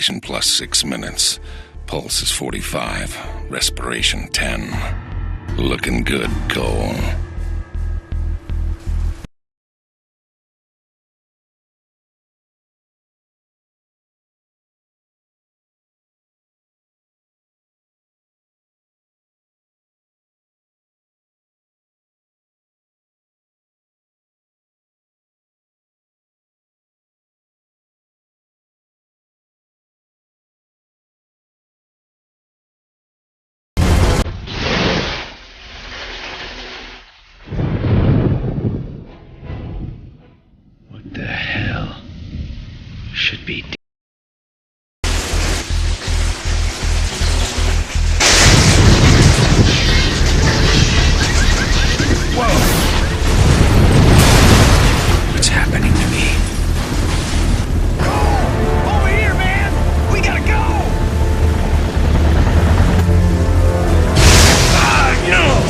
Oxygenation plus 6 minutes. Pulse is 45. Respiration 10. Looking good, Cole. The hell should be Whoa! What's happening to me? Over here, man! We gotta go! Ah, no!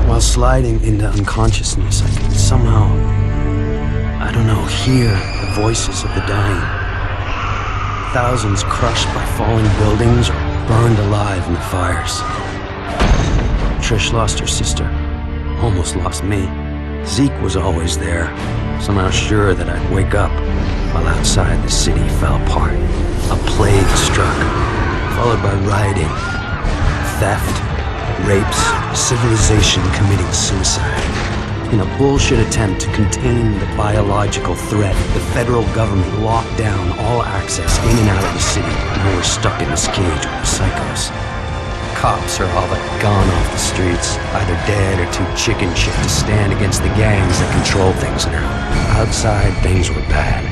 While sliding into unconsciousness, I could somehow, I don't know, hear the voices of the dying. Thousands crushed by falling buildings or burned alive in the fires. Trish lost her sister, almost lost me. Zeke was always there, somehow sure that I'd wake up, while outside the city fell apart. A plague struck, followed by rioting, theft, rapes, civilization committing suicide. In a bullshit attempt to contain the biological threat, the federal government locked down all access in and out of the city. Now we're stuck in this cage with the psychos. Cops are all but gone off the streets, either dead or too chicken shit to stand against the gangs that control things now. Outside, things were bad.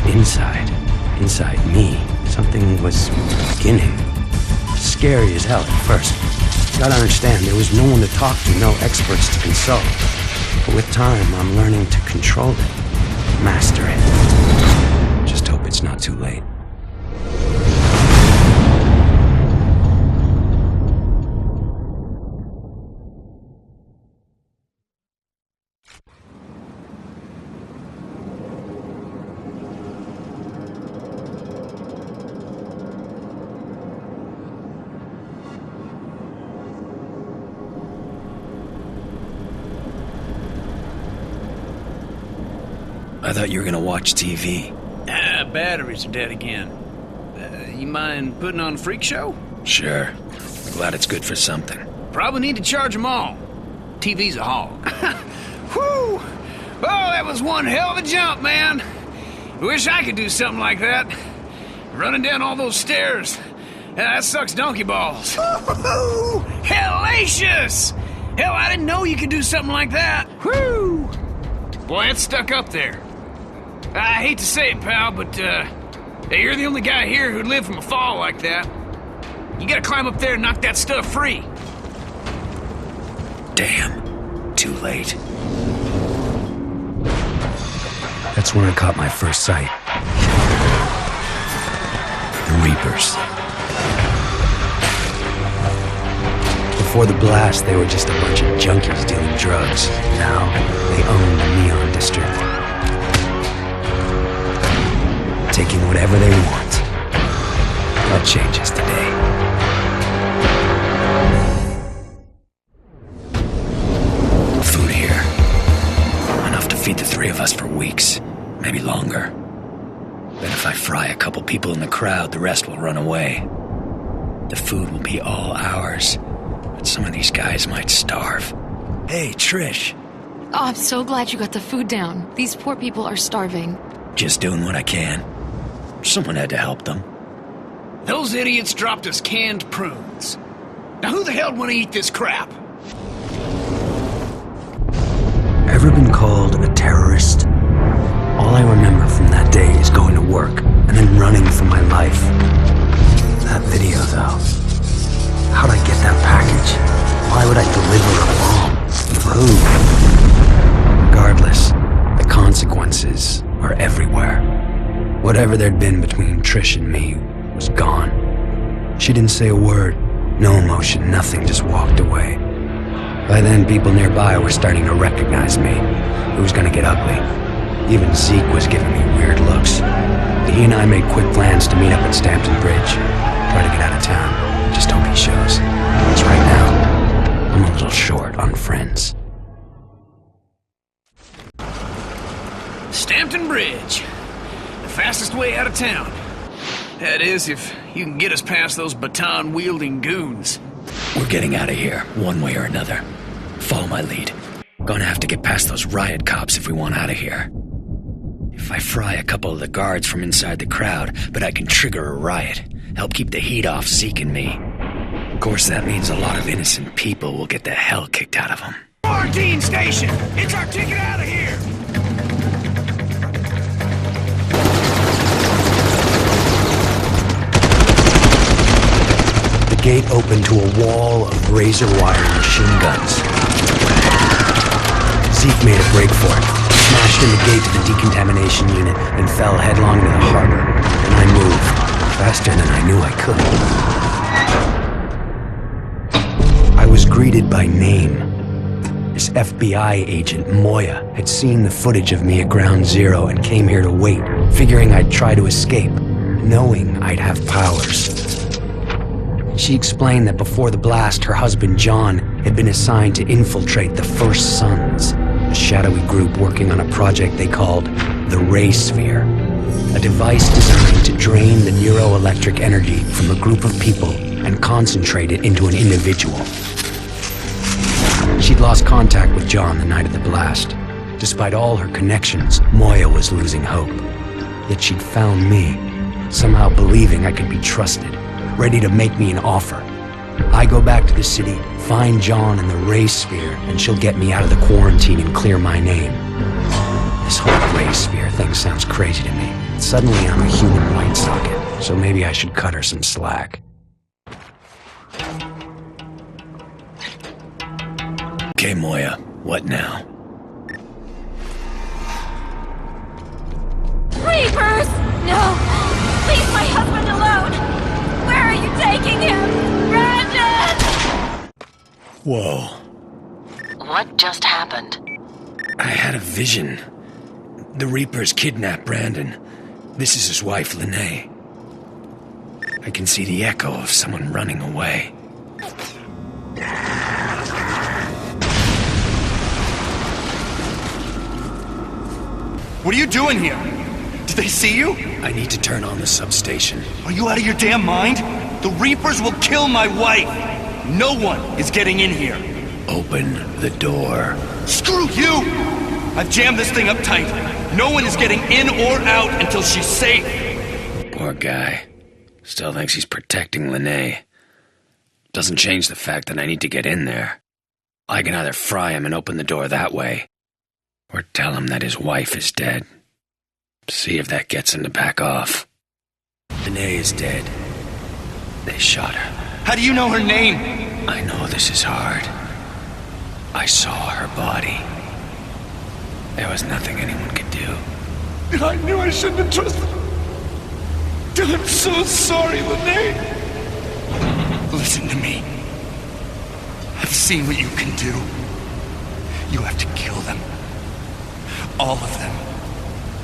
But inside me, something was beginning. Scary as hell at first. Gotta understand, there was no one to talk to, no experts to consult. But with time, I'm learning to control it, master it. Just hope it's not too late. I thought you were gonna watch TV. Batteries are dead again. You mind putting on a freak show? Sure. Glad it's good for something. Probably need to charge them all. TV's a hog. Whew! Oh, that was one hell of a jump, man. Wish I could do something like that. Running down all those stairs. That sucks donkey balls. Woo-hoo-hoo! Hellacious! Hell, I didn't know you could do something like that. Whew! Boy, it's stuck up there. I hate to say it, pal, but, you're the only guy here who'd live from a fall like that. You gotta climb up there and knock that stuff free. Damn. Too late. That's when I caught my first sight. The Reapers. Before the blast, they were just a bunch of junkies dealing drugs. Now, they own the Neon District. Taking whatever they want. That changes today. Food here. Enough to feed the three of us for weeks. Maybe longer. Then if I fry a couple people in the crowd, the rest will run away. The food will be all ours. But some of these guys might starve. Hey, Trish. Oh, I'm so glad you got the food down. These poor people are starving. Just doing what I can. Someone had to help them. Those idiots dropped us canned prunes. Now who the hell would want to eat this crap? Ever been called a terrorist? All I remember from that day is going to work and then running for my life. That video, though. How'd I get that package? Why would I deliver a bomb? For who? Regardless, the consequences are everywhere. Whatever there'd been between Trish and me was gone. She didn't say a word, no emotion, nothing, just walked away. By then, people nearby were starting to recognize me. It was gonna get ugly. Even Zeke was giving me weird looks. He and I made quick plans to meet up at Stampton Bridge. Try to get out of town. Just hope he shows. Because right now, I'm a little short on friends. Stampton Bridge. The fastest way out of town. That is, if you can get us past those baton-wielding goons. We're getting out of here, one way or another. Follow my lead. Gonna have to get past those riot cops if we want out of here. If I fry a couple of the guards from inside the crowd, but I can trigger a riot, help keep the heat off Zeke and me. Of course, that means a lot of innocent people will get the hell kicked out of them. Quarantine station! It's our ticket out of here! The gate opened to a wall of razor wire machine guns. Zeke made a break for it, smashed in the gate to the decontamination unit, and fell headlong into the harbor. And I moved, faster than I knew I could. I was greeted by name. This FBI agent, Moya, had seen the footage of me at Ground Zero and came here to wait, figuring I'd try to escape, knowing I'd have powers. She explained that before the blast, her husband John had been assigned to infiltrate the First Sons, a shadowy group working on a project they called the Ray Sphere, a device designed to drain the neuroelectric energy from a group of people and concentrate it into an individual. She'd lost contact with John the night of the blast. Despite all her connections, Moya was losing hope. Yet she'd found me, somehow believing I could be trusted, ready to make me an offer. I go back to the city, find John in the Ray Sphere, and she'll get me out of the quarantine and clear my name. This whole Ray Sphere thing sounds crazy to me. Suddenly I'm a human light socket, so maybe I should cut her some slack. Okay, Moya, what now? Reapers! No! Leave my husband alone! Where are you taking him? Brandon! Whoa. What just happened? I had a vision. The Reapers kidnapped Brandon. This is his wife, Lene. I can see the echo of someone running away. What are you doing here? Did they see you? I need to turn on the substation. Are you out of your damn mind? The Reapers will kill my wife! No one is getting in here! Open the door. Screw you! I've jammed this thing up tight. No one is getting in or out until she's safe! Poor guy. Still thinks he's protecting Lene. Doesn't change the fact that I need to get in there. I can either fry him and open the door that way, or tell him that his wife is dead. See if that gets him to back off. Lene is dead. They shot her. How do you know her name? I know this is hard. I saw her body. There was nothing anyone could do. I knew I shouldn't have trusted her. I'm so sorry, Lene. Listen to me. I've seen what you can do. You have to kill them. All of them.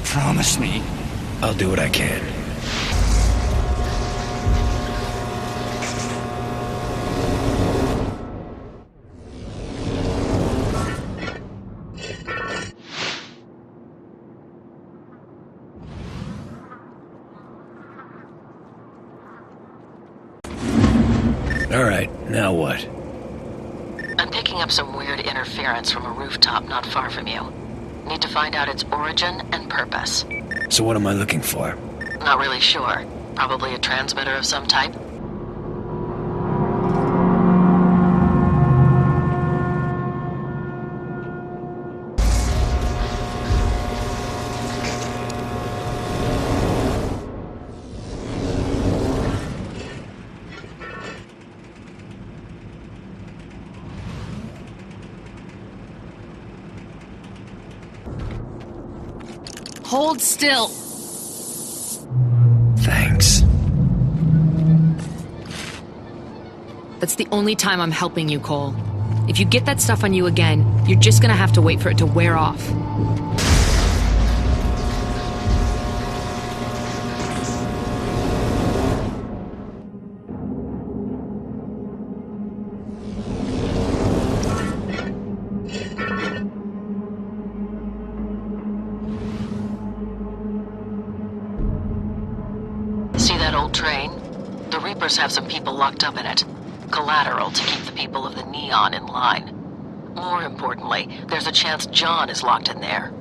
Promise me. I'll do what I can. All right, now what? I'm picking up some weird interference from a rooftop not far from you. Need to find out its origin and purpose. So what am I looking for? Not really sure. Probably a transmitter of some type. Hold still. Thanks. That's the only time I'm helping you, Cole. If you get that stuff on you again, you're just gonna have to wait for it to wear off. See that old train? The Reapers have some people locked up in it. Collateral to keep the people of the Neon in line. More importantly, there's a chance John is locked in there.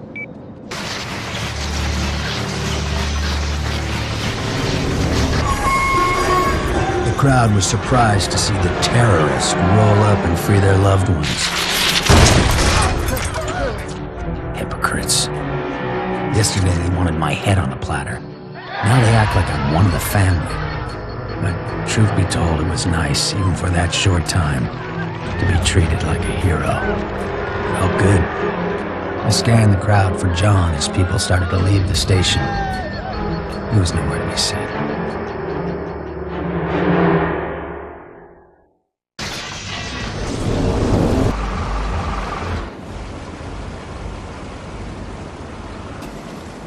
The crowd was surprised to see the terrorists roll up and free their loved ones. Hypocrites. Yesterday they wanted my head on a platter. Now they act like I'm one of the family. But truth be told, it was nice, even for that short time, to be treated like a hero. Felt good. I scanned the crowd for John as people started to leave the station. He was nowhere to be seen.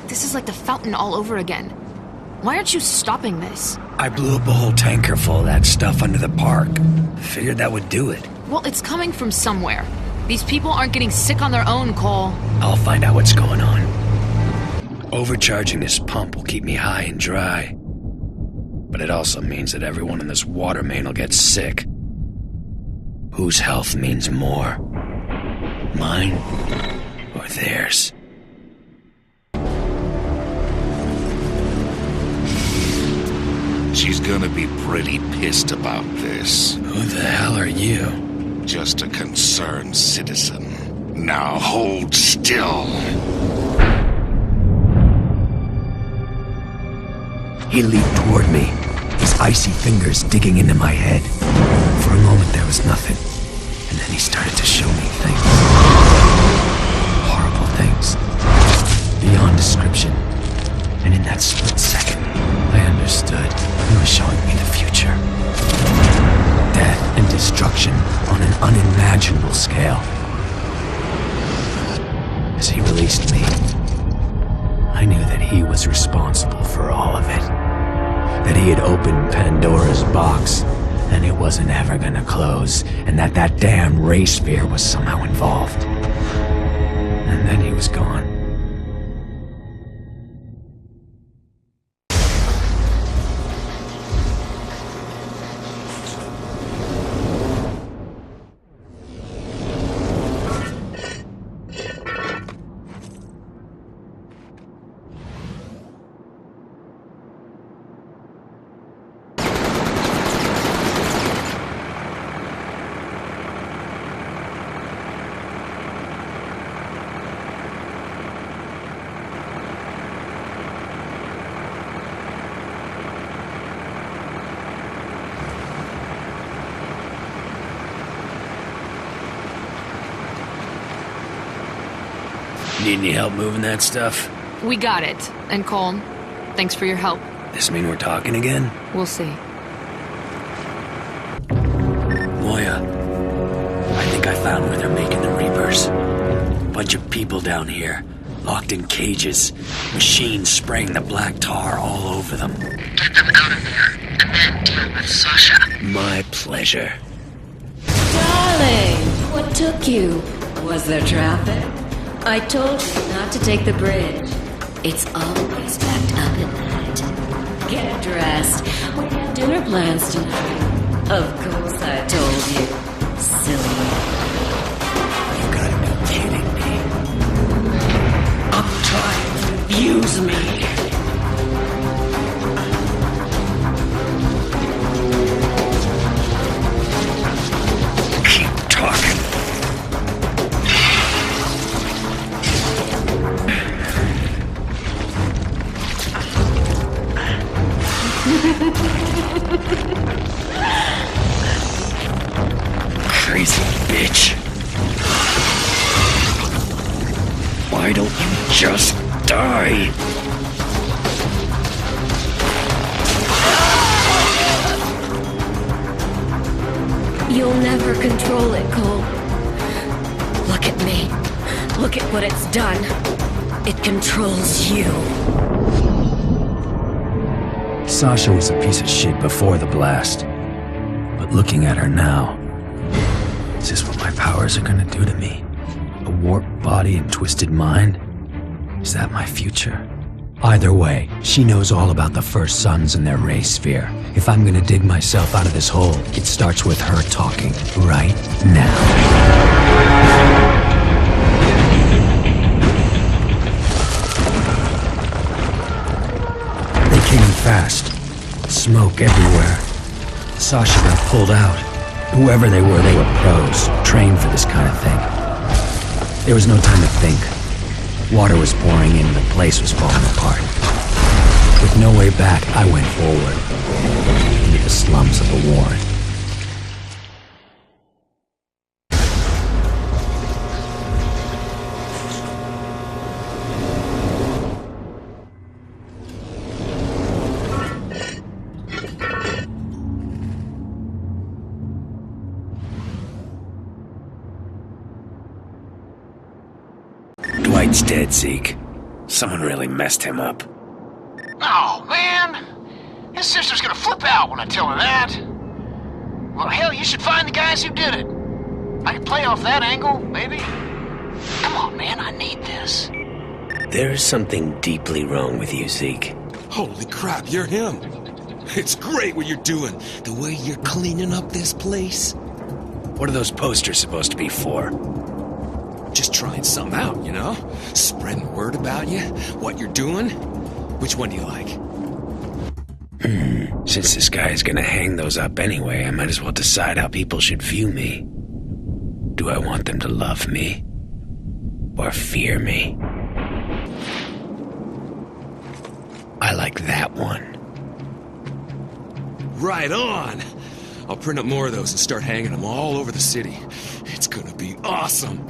This is like the fountain all over again. Why aren't you stopping this? I blew up a whole tanker full of that stuff under the park. Figured that would do it. Well, it's coming from somewhere. These people aren't getting sick on their own, Cole. I'll find out what's going on. Overcharging this pump will keep me high and dry. But it also means that everyone in this water main will get sick. Whose health means more? Mine or theirs? She's gonna be pretty pissed about this. Who the hell are you? Just a concerned citizen. Now hold still. He leaped toward me, his icy fingers digging into my head. For a moment there was nothing, and then he started to show me things. Horrible things. Beyond description. And in that split second, I understood he was showing me the future. Death and destruction on an unimaginable scale. As he released me, I knew that he was responsible for all of it. That he had opened Pandora's box, and it wasn't ever gonna close, and that damn ray sphere was somehow involved. And then he was gone. Need any help moving that stuff? We got it. And Cole, thanks for your help. This mean we're talking again? We'll see. Moya, I think I found where they're making the Reapers. Bunch of people down here, locked in cages, machines spraying the black tar all over them. Get them out of there, and then deal with Sasha. My pleasure. Darling, what took you? Was there traffic? I told you not to take the bridge. It's always backed up at night. Get dressed. We have dinner plans tonight. Of course I told you. Silly. You gotta be kidding me. I'm trying to abuse me. crazy bitch. Why don't you just die? You'll never control it, Cole. Look at me. Look at what it's done. It controls you. Sasha was a piece of shit before the blast. But looking at her now, is this what my powers are gonna do to me? A warped body and twisted mind? Is that my future? Either way, she knows all about the First Sons and their ray sphere. If I'm gonna dig myself out of this hole, it starts with her talking right now. They came in fast. Smoke everywhere. Sasha got pulled out. Whoever they were pros, trained for this kind of thing. There was no time to think. Water was pouring in and the place was falling apart. With no way back, I went forward, into the slums of the Warren. Dwight's dead, Zeke. Someone really messed him up. Oh, man! His sister's gonna flip out when I tell her that. Well, hell, you should find the guys who did it. I can play off that angle, maybe. Come on, man, I need this. There's something deeply wrong with you, Zeke. Holy crap, you're him. It's great what you're doing. The way you're cleaning up this place. What are those posters supposed to be for? Just trying something out, you know? Spreading word about you, what you're doing. Which one do you like? Since this guy is gonna hang those up anyway, I might as well decide how people should view me. Do I want them to love me? Or fear me? I like that one. Right on! I'll print up more of those and start hanging them all over the city. It's gonna be awesome!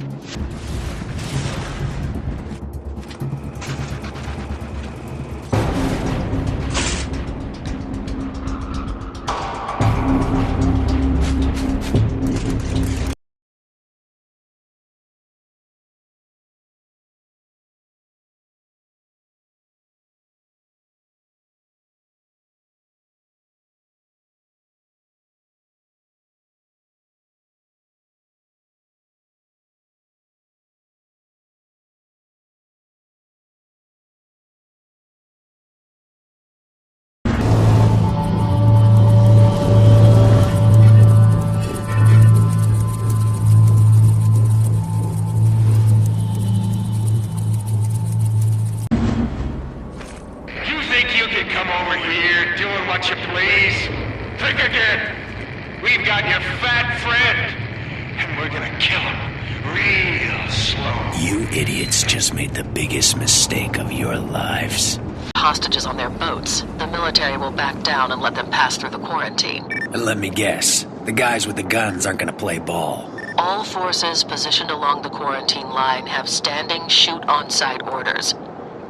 Mistake of your lives. Hostages on their boats. The military will back down and let them pass through the quarantine. And let me guess, the guys with the guns aren't gonna play ball. All forces positioned along the quarantine line have standing shoot-on-sight orders.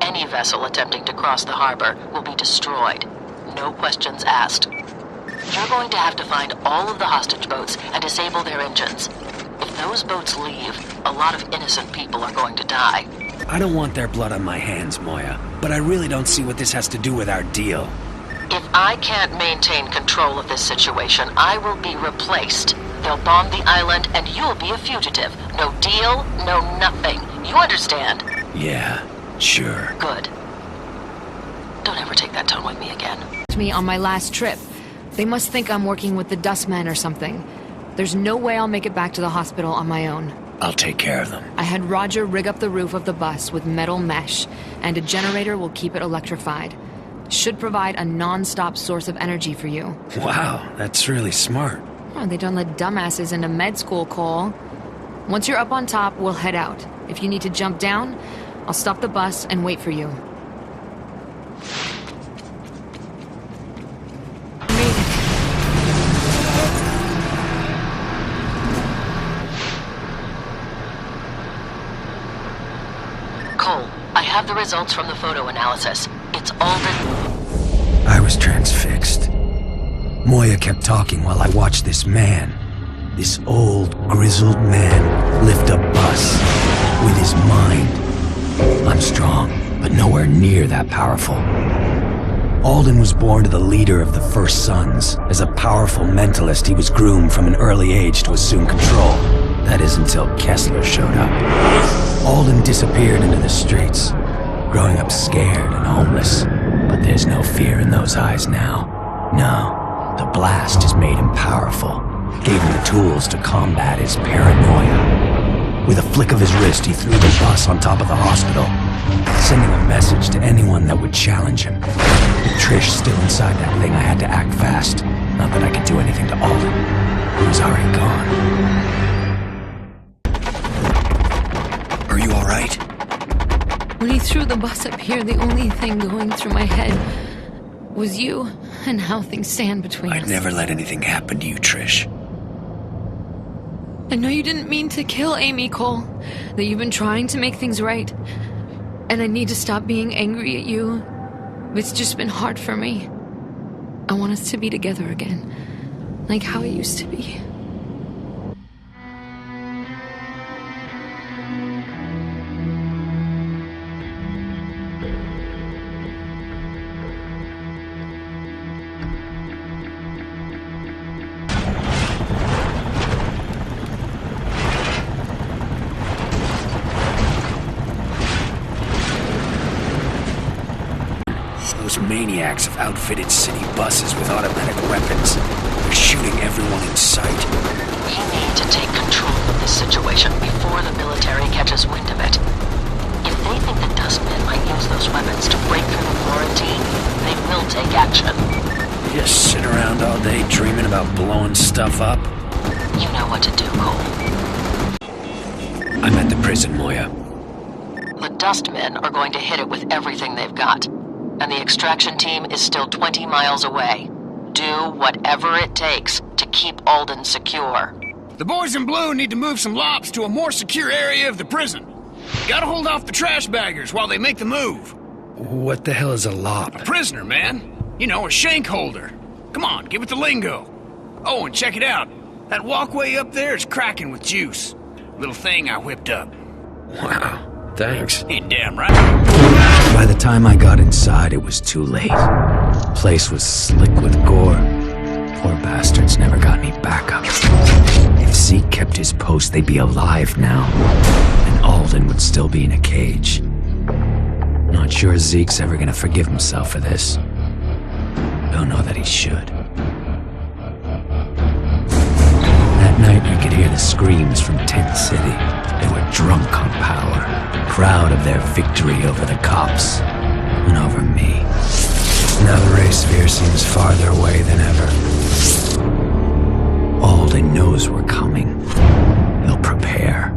Any vessel attempting to cross the harbor will be destroyed. No questions asked. You're going to have to find all of the hostage boats and disable their engines. If those boats leave, a lot of innocent people are going to die. I don't want their blood on my hands, Moya, but I really don't see what this has to do with our deal. If I can't maintain control of this situation, I will be replaced. They'll bomb the island and you'll be a fugitive. No deal, no nothing. You understand? Yeah, sure. Good. Don't ever take that tone with me again. Me on my last trip. They must think I'm working with the Dustmen or something. There's no way I'll make it back to the hospital on my own. I'll take care of them. I had Roger rig up the roof of the bus with metal mesh, and a generator will keep it electrified. Should provide a non-stop source of energy for you. Wow, that's really smart. Oh, they don't let dumbasses into med school, Cole. Once you're up on top, we'll head out. If you need to jump down, I'll stop the bus and wait for you. have the results from the photo analysis. It's Alden... I was transfixed. Moya kept talking while I watched this man, this old, grizzled man, lift a bus with his mind. I'm strong, but nowhere near that powerful. Alden was born to the leader of the First Sons. As a powerful mentalist, he was groomed from an early age to assume control. That is until Kesler showed up. Alden disappeared into the streets, growing up scared and homeless. But there's no fear in those eyes now. No, the blast has made him powerful, gave him the tools to combat his paranoia. With a flick of his wrist, he threw the bus on top of the hospital, sending a message to anyone that would challenge him. With Trish still inside that thing, I had to act fast. Not that I could do anything to Alden, who was already gone. Are you alright? When he threw the bus up here, the only thing going through my head was you and how things stand between us. I'd never let anything happen to you, Trish. I know you didn't mean to kill Amy, Cole. That you've been trying to make things right. And I need to stop being angry at you. It's just been hard for me. I want us to be together again. Like how it used to be. Those maniacs have outfitted city buses with automatic weapons. They're shooting everyone in sight. We need to take control of this situation before the military catches wind of it. If they think the Dustmen might use those weapons to break through the quarantine, they will take action. You just sit around all day dreaming about blowing stuff up? You know what to do, Cole. I'm at the prison, Moya. The Dustmen are going to hit it with everything they've got. And the extraction team is still 20 miles away. Do whatever it takes to keep Alden secure. The boys in blue need to move some lops to a more secure area of the prison. Gotta hold off the trash baggers while they make the move. What the hell is a lop? A prisoner, man. You know, a shank holder. Come on, give it the lingo. Oh, and check it out. That walkway up there is cracking with juice. Little thing I whipped up. Wow, thanks. Ain't damn right. By the time I got inside, it was too late. The place was slick with gore. Poor bastards never got any backup. If Zeke kept his post, they'd be alive now. And Alden would still be in a cage. Not sure Zeke's ever gonna forgive himself for this. Don't know that he should. That night, I could hear the screams from Tent City. They were drunk on power, proud of their victory over the cops and over me. Now the race sphere seems farther away than ever. Alden knows we're coming. He'll prepare.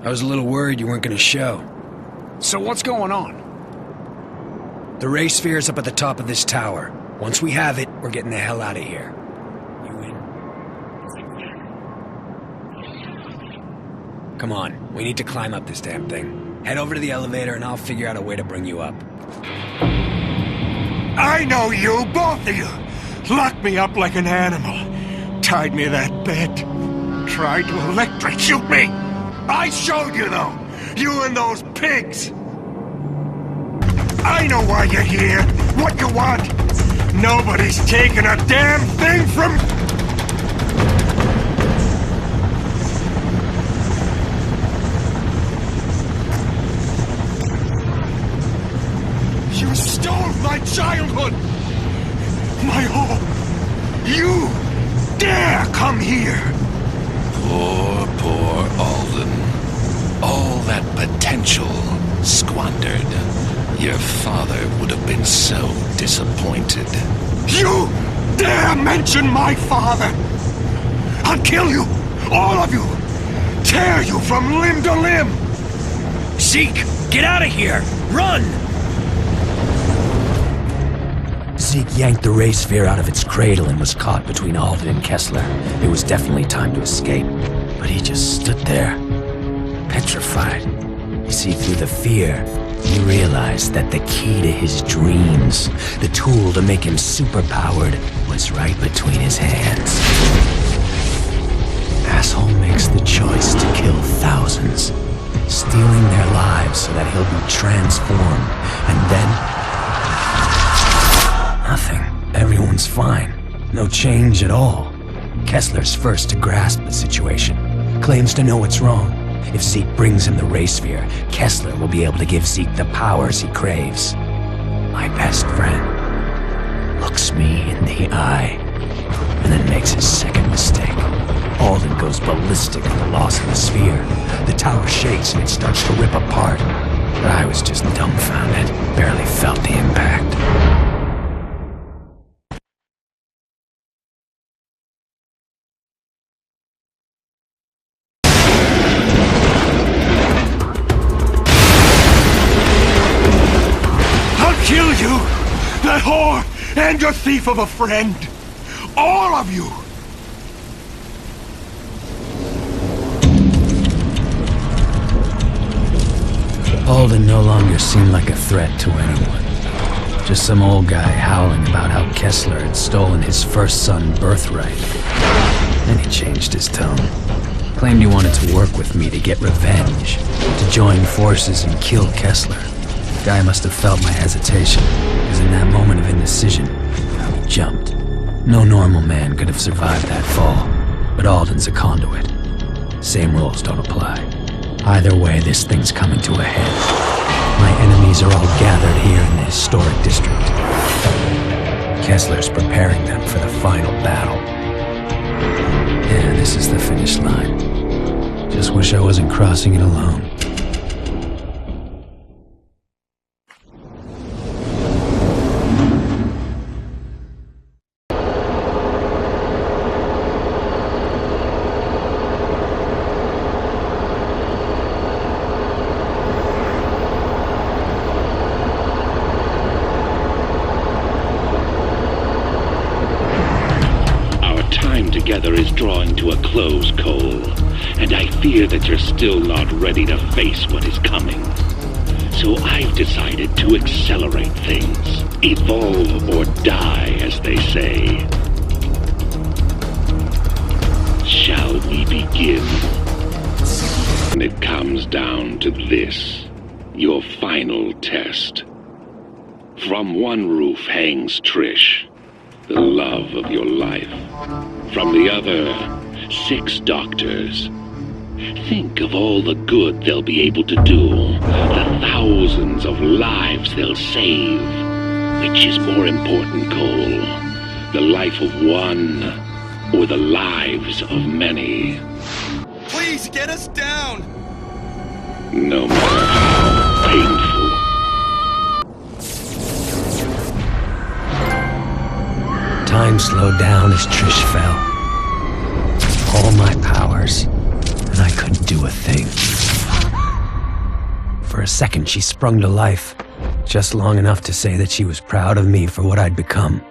I was a little worried you weren't gonna show. So what's going on? The ray sphere's up at the top of this tower. Once we have it, we're getting the hell out of here. You in? Come on, we need to climb up this damn thing. Head over to the elevator and I'll figure out a way to bring you up. I know you, both of you! Locked me up like an animal. Tied me to that bed. Tried to electrocute me! I showed you, though! You and those pigs! I know why you're here! What you want! Nobody's taking a damn thing from... You stole my childhood! My home! You dare come here! Poor Alden. All that potential squandered. Your father would have been so disappointed. You dare mention my father! I'll kill you! All of you! Tear you from limb to limb! Zeke, get out of here! Run! Zeke yanked the ray sphere out of its cradle and was caught between Alden and Kesler. It was definitely time to escape, but he just stood there, petrified. You see, through the fear, he realized that the key to his dreams, the tool to make him superpowered, was right between his hands. Asshole makes the choice to kill thousands, stealing their lives so that he'll be transformed, and then... nothing. Everyone's fine. No change at all. Kesler's first to grasp the situation. Claims to know what's wrong. If Zeke brings him the ray sphere, Kesler will be able to give Zeke the powers he craves. My best friend looks me in the eye and then makes his second mistake. Alden goes ballistic at the loss of the sphere. The tower shakes and it starts to rip apart. But I was just dumbfounded, barely felt the impact. That whore and your thief of a friend! All of you! Alden no longer seemed like a threat to anyone. Just some old guy howling about how Kesler had stolen his first son's birthright. Then he changed his tone. Claimed he wanted to work with me to get revenge, to join forces and kill Kesler. The guy must have felt my hesitation, because in that moment of indecision, he jumped. No normal man could have survived that fall, but Alden's a conduit. Same rules don't apply. Either way, this thing's coming to a head. My enemies are all gathered here in the historic district. Kesler's preparing them for the final battle. Yeah, this is the finish line. Just wish I wasn't crossing it alone. Together is drawing to a close, Cole, and I fear that you're still not ready to face what is coming. So I've decided to accelerate things. Evolve or die, as they say. Shall we begin? And it comes down to this, your final test. From one roof hangs Trish, the love of your life. From the other, 6 doctors. Think of all the good they'll be able to do, the thousands of lives they'll save. Which is more important, Cole? The life of one, or the lives of many? Please, get us down! No matter how painful. Time slowed down as Trish fell. All my powers, and I couldn't do a thing. for a second she sprung to life, just long enough to say that she was proud of me for what I'd become.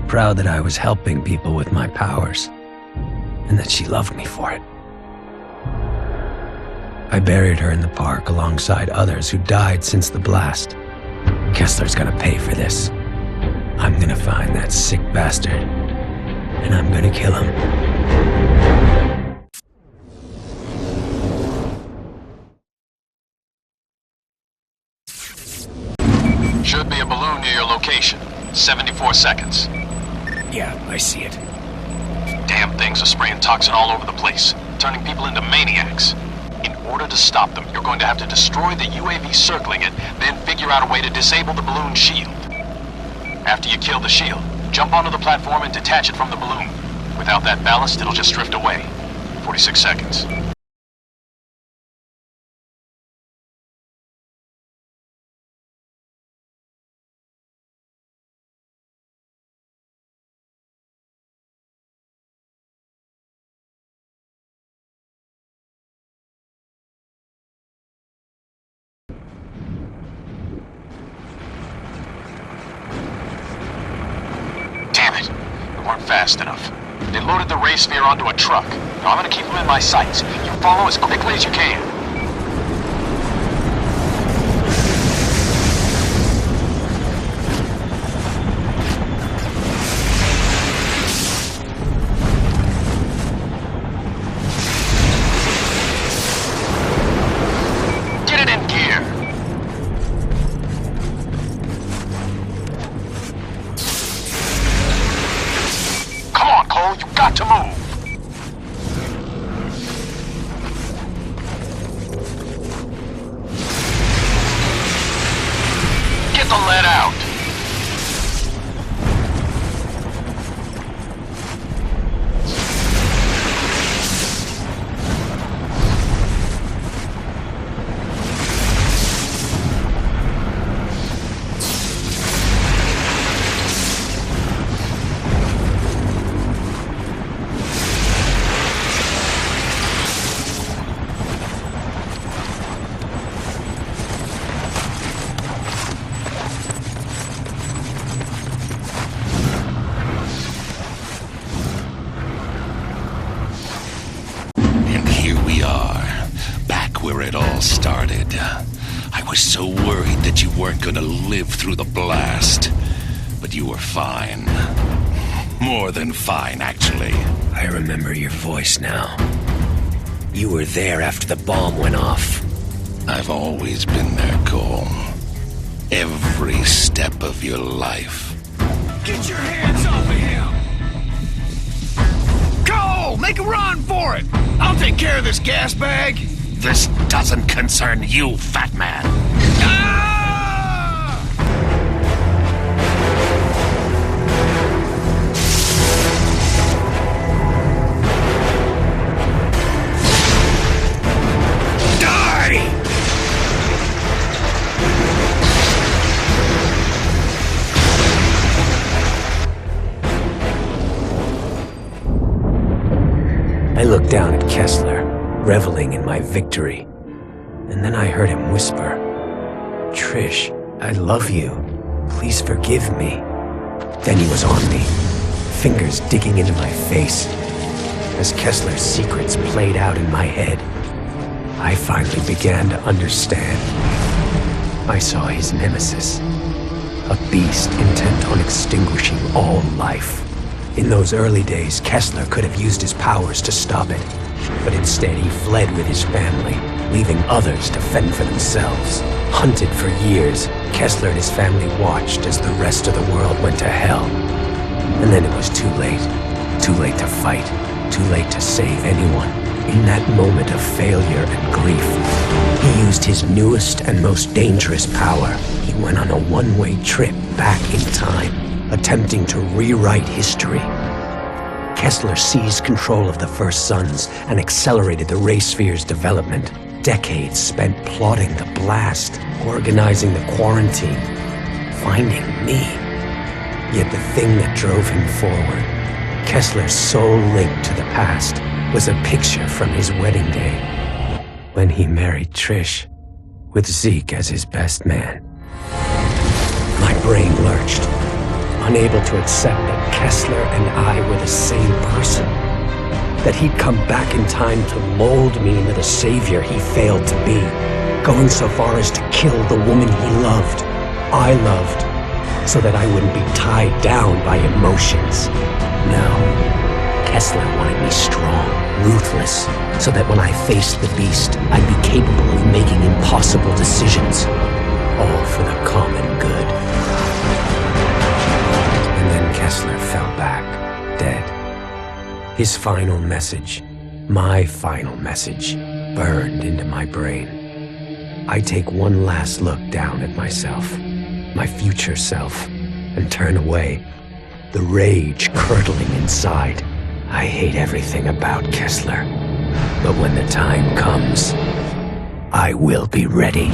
Proud that I was helping people with my powers, and that she loved me for it. I buried her in the park alongside others who died since the blast. Kesler's gonna pay for this. I'm gonna find that sick bastard, and I'm gonna kill him. Should be a balloon near your location. 74 seconds. Yeah, I see it. Damn things are spraying toxin all over the place, turning people into maniacs. In order to stop them, you're going to have to destroy the UAV circling it, then figure out a way to disable the balloon shield. After you kill the shield, jump onto the platform and detach it from the balloon. Without that ballast, it'll just drift away. 46 seconds. Damn it! We weren't fast enough. They loaded the ray sphere onto a truck. Now I'm gonna keep them in my sights. You follow as quickly as you can. Get it in gear. Come on, Cole, you got to move. Get the lead out. And here we are, back where it all started. I was so worried that you weren't gonna live through the blast. But you were fine. More than fine, actually. I remember your voice now. You were there after the bomb went off. I've always been there, Cole. Every step of your life. Get your hands off of him! Cole, make a run for it! I'll take care of this gas bag. This doesn't concern you, fat man. Ah! Die! I looked down at Kesler, reveling in my victory. And then I heard him whisper, "Trish, I love you. Please forgive me." Then he was on me, fingers digging into my face. As Kesler's secrets played out in my head, I finally began to understand. I saw his nemesis, a beast intent on extinguishing all life. In those early days, Kesler could have used his powers to stop it, but instead he fled with his family, leaving others to fend for themselves. Hunted for years, Kesler and his family watched as the rest of the world went to hell. And then it was too late. Too late to fight. Too late to save anyone. In that moment of failure and grief, he used his newest and most dangerous power. He went on a one-way trip back in time, attempting to rewrite history. Kesler seized control of the First Sons and accelerated the Ray Sphere's development. Decades spent plotting the blast, organizing the quarantine, finding me. Yet the thing that drove him forward, Kesler's sole link to the past, was a picture from his wedding day, when he married Trish with Zeke as his best man. My brain lurched, unable to accept that Kesler and I were the same person. That he'd come back in time to mold me into the savior he failed to be, going so far as to kill the woman he loved, I loved, so that I wouldn't be tied down by emotions. No, Kesler wanted me strong, ruthless, so that when I faced the beast, I'd be capable of making impossible decisions, all for the common good. And then Kesler fell back, dead. His final message, my final message, burned into my brain. I take one last look down at myself, my future self, and turn away, the rage curdling inside. I hate everything about Kesler, but when the time comes, I will be ready.